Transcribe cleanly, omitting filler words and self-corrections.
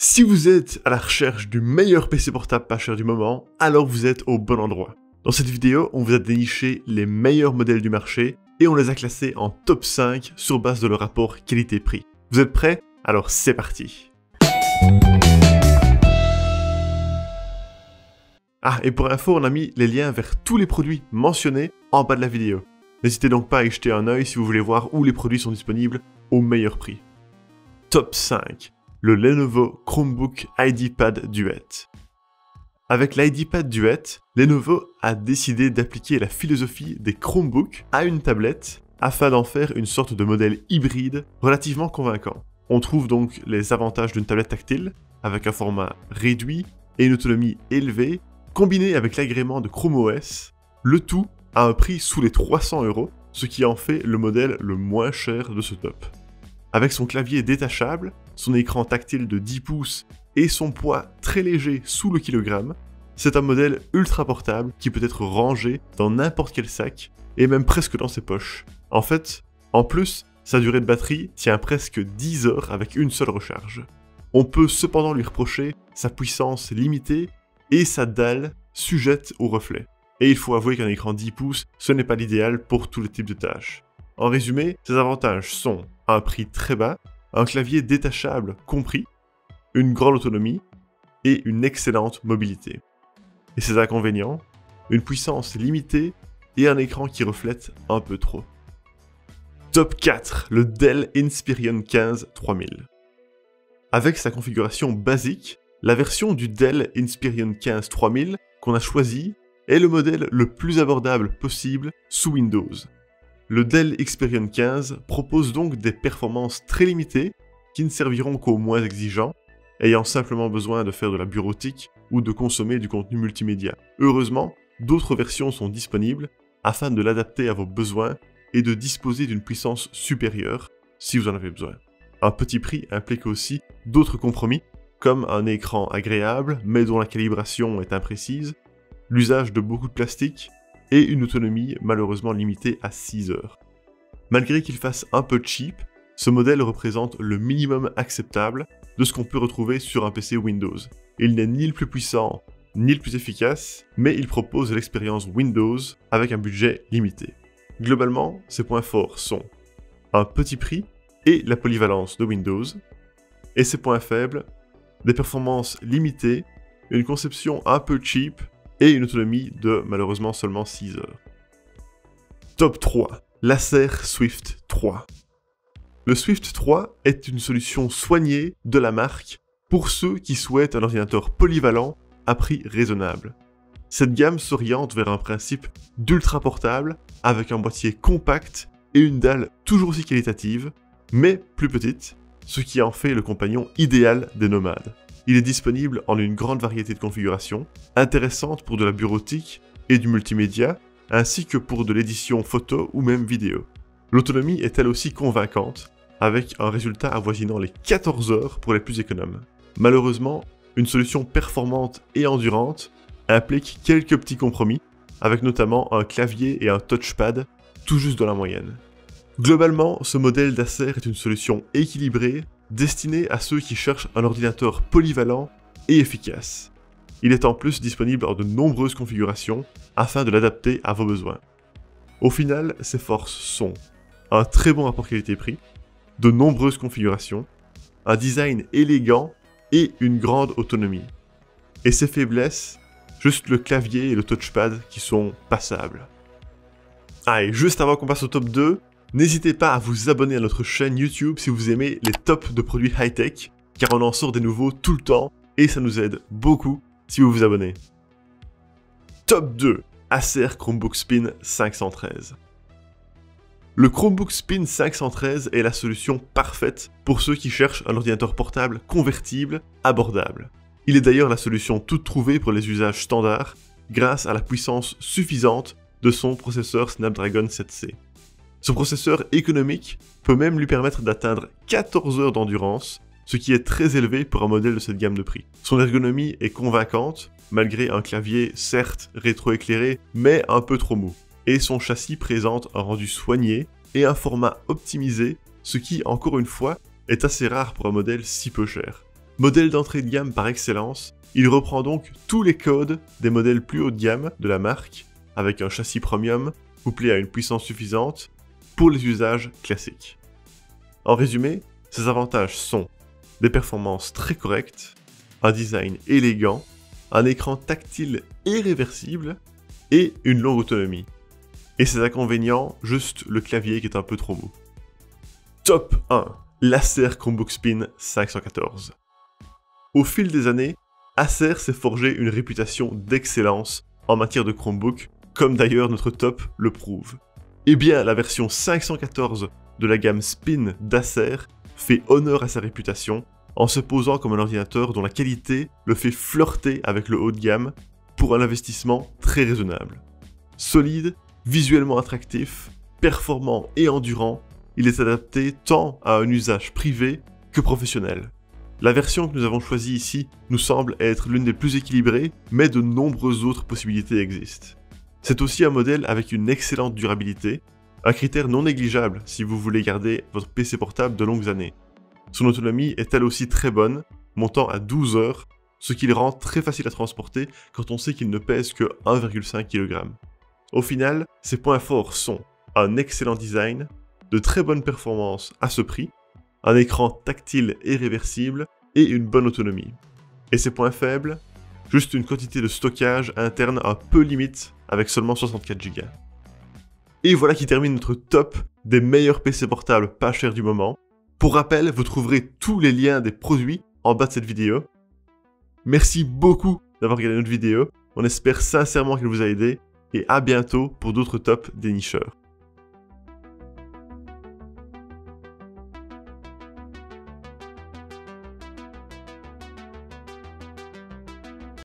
Si vous êtes à la recherche du meilleur PC portable pas cher du moment, alors vous êtes au bon endroit. Dans cette vidéo, on vous a déniché les meilleurs modèles du marché et on les a classés en top 5 sur base de leur rapport qualité-prix. Vous êtes prêts? Alors c'est parti. Ah, et pour info, on a mis les liens vers tous les produits mentionnés en bas de la vidéo. N'hésitez donc pas à y jeter un œil si vous voulez voir où les produits sont disponibles au meilleur prix. Top 5. Le Lenovo Chromebook IdeaPad Duet. Avec l'IdeaPad Duet, Lenovo a décidé d'appliquer la philosophie des Chromebooks à une tablette afin d'en faire une sorte de modèle hybride relativement convaincant. On trouve donc les avantages d'une tablette tactile avec un format réduit et une autonomie élevée, combiné avec l'agrément de Chrome OS, le tout à un prix sous les 300 €, ce qui en fait le modèle le moins cher de ce top. Avec son clavier détachable, son écran tactile de 10 pouces et son poids très léger sous le kilogramme, c'est un modèle ultra portable qui peut être rangé dans n'importe quel sac et même presque dans ses poches. En fait, en plus, sa durée de batterie tient presque 10 heures avec une seule recharge. On peut cependant lui reprocher sa puissance limitée et sa dalle sujette au reflet. Et il faut avouer qu'un écran 10 pouces, ce n'est pas l'idéal pour tous les types de tâches. En résumé, ses avantages sont un prix très bas, un clavier détachable compris, une grande autonomie et une excellente mobilité. Et ses inconvénients, une puissance limitée et un écran qui reflète un peu trop. Top 4, le Dell Inspiron 15 3000. Avec sa configuration basique, la version du Dell Inspiron 15 3000 qu'on a choisi est le modèle le plus abordable possible sous Windows. Le Dell Inspiron 15 propose donc des performances très limitées qui ne serviront qu'aux moins exigeants, ayant simplement besoin de faire de la bureautique ou de consommer du contenu multimédia. Heureusement, d'autres versions sont disponibles afin de l'adapter à vos besoins et de disposer d'une puissance supérieure si vous en avez besoin. Un petit prix implique aussi d'autres compromis, comme un écran agréable mais dont la calibration est imprécise, l'usage de beaucoup de plastique, et une autonomie malheureusement limitée à 6 heures. Malgré qu'il fasse un peu cheap, ce modèle représente le minimum acceptable de ce qu'on peut retrouver sur un PC Windows. Il n'est ni le plus puissant, ni le plus efficace, mais il propose l'expérience Windows avec un budget limité. Globalement, ses points forts sont un petit prix et la polyvalence de Windows, et ses points faibles, des performances limitées, une conception un peu cheap, et une autonomie de malheureusement seulement 6 heures. Top 3. l'Acer Swift 3. Le Swift 3 est une solution soignée de la marque pour ceux qui souhaitent un ordinateur polyvalent à prix raisonnable. Cette gamme s'oriente vers un principe d'ultra portable avec un boîtier compact et une dalle toujours aussi qualitative, mais plus petite, ce qui en fait le compagnon idéal des nomades. Il est disponible en une grande variété de configurations, intéressantes pour de la bureautique et du multimédia, ainsi que pour de l'édition photo ou même vidéo. L'autonomie est elle aussi convaincante, avec un résultat avoisinant les 14 heures pour les plus économes. Malheureusement, une solution performante et endurante implique quelques petits compromis, avec notamment un clavier et un touchpad tout juste dans la moyenne. Globalement, ce modèle d'Acer est une solution équilibrée, destiné à ceux qui cherchent un ordinateur polyvalent et efficace. Il est en plus disponible en de nombreuses configurations afin de l'adapter à vos besoins. Au final, ses forces sont un très bon rapport qualité-prix, de nombreuses configurations, un design élégant et une grande autonomie. Et ses faiblesses, juste le clavier et le touchpad qui sont passables. Ah, et juste avant qu'on passe au top 2, n'hésitez pas à vous abonner à notre chaîne YouTube si vous aimez les tops de produits high-tech, car on en sort des nouveaux tout le temps et ça nous aide beaucoup si vous vous abonnez. Top 2. Acer Chromebook Spin 513. Le Chromebook Spin 513 est la solution parfaite pour ceux qui cherchent un ordinateur portable convertible, abordable. Il est d'ailleurs la solution toute trouvée pour les usages standards, grâce à la puissance suffisante de son processeur Snapdragon 7C. Ce processeur économique peut même lui permettre d'atteindre 14 heures d'endurance, ce qui est très élevé pour un modèle de cette gamme de prix. Son ergonomie est convaincante, malgré un clavier certes rétroéclairé, mais un peu trop mou. Et son châssis présente un rendu soigné et un format optimisé, ce qui, encore une fois, est assez rare pour un modèle si peu cher. Modèle d'entrée de gamme par excellence, il reprend donc tous les codes des modèles plus haut de gamme de la marque, avec un châssis premium couplé à une puissance suffisante pour les usages classiques. En résumé, ses avantages sont des performances très correctes, un design élégant, un écran tactile et réversible, et une longue autonomie. Et ses inconvénients, juste le clavier qui est un peu trop mou. Top 1. L'Acer Chromebook Spin 514. Au fil des années, Acer s'est forgé une réputation d'excellence en matière de Chromebook, comme d'ailleurs notre top le prouve. Eh bien, la version 514 de la gamme Spin d'Acer fait honneur à sa réputation en se posant comme un ordinateur dont la qualité le fait flirter avec le haut de gamme pour un investissement très raisonnable. Solide, visuellement attractif, performant et endurant, il est adapté tant à un usage privé que professionnel. La version que nous avons choisie ici nous semble être l'une des plus équilibrées, mais de nombreuses autres possibilités existent. C'est aussi un modèle avec une excellente durabilité, un critère non négligeable si vous voulez garder votre PC portable de longues années. Son autonomie est elle aussi très bonne, montant à 12 heures, ce qui le rend très facile à transporter quand on sait qu'il ne pèse que 1,5 kg. Au final, ses points forts sont un excellent design, de très bonnes performances à ce prix, un écran tactile et réversible et une bonne autonomie. Et ses points faibles, juste une quantité de stockage interne un peu limite avec seulement 64 Go. Et voilà qui termine notre top des meilleurs PC portables pas chers du moment. Pour rappel, vous trouverez tous les liens des produits en bas de cette vidéo. Merci beaucoup d'avoir regardé notre vidéo, on espère sincèrement qu'elle vous a aidé et à bientôt pour d'autres tops dénicheurs.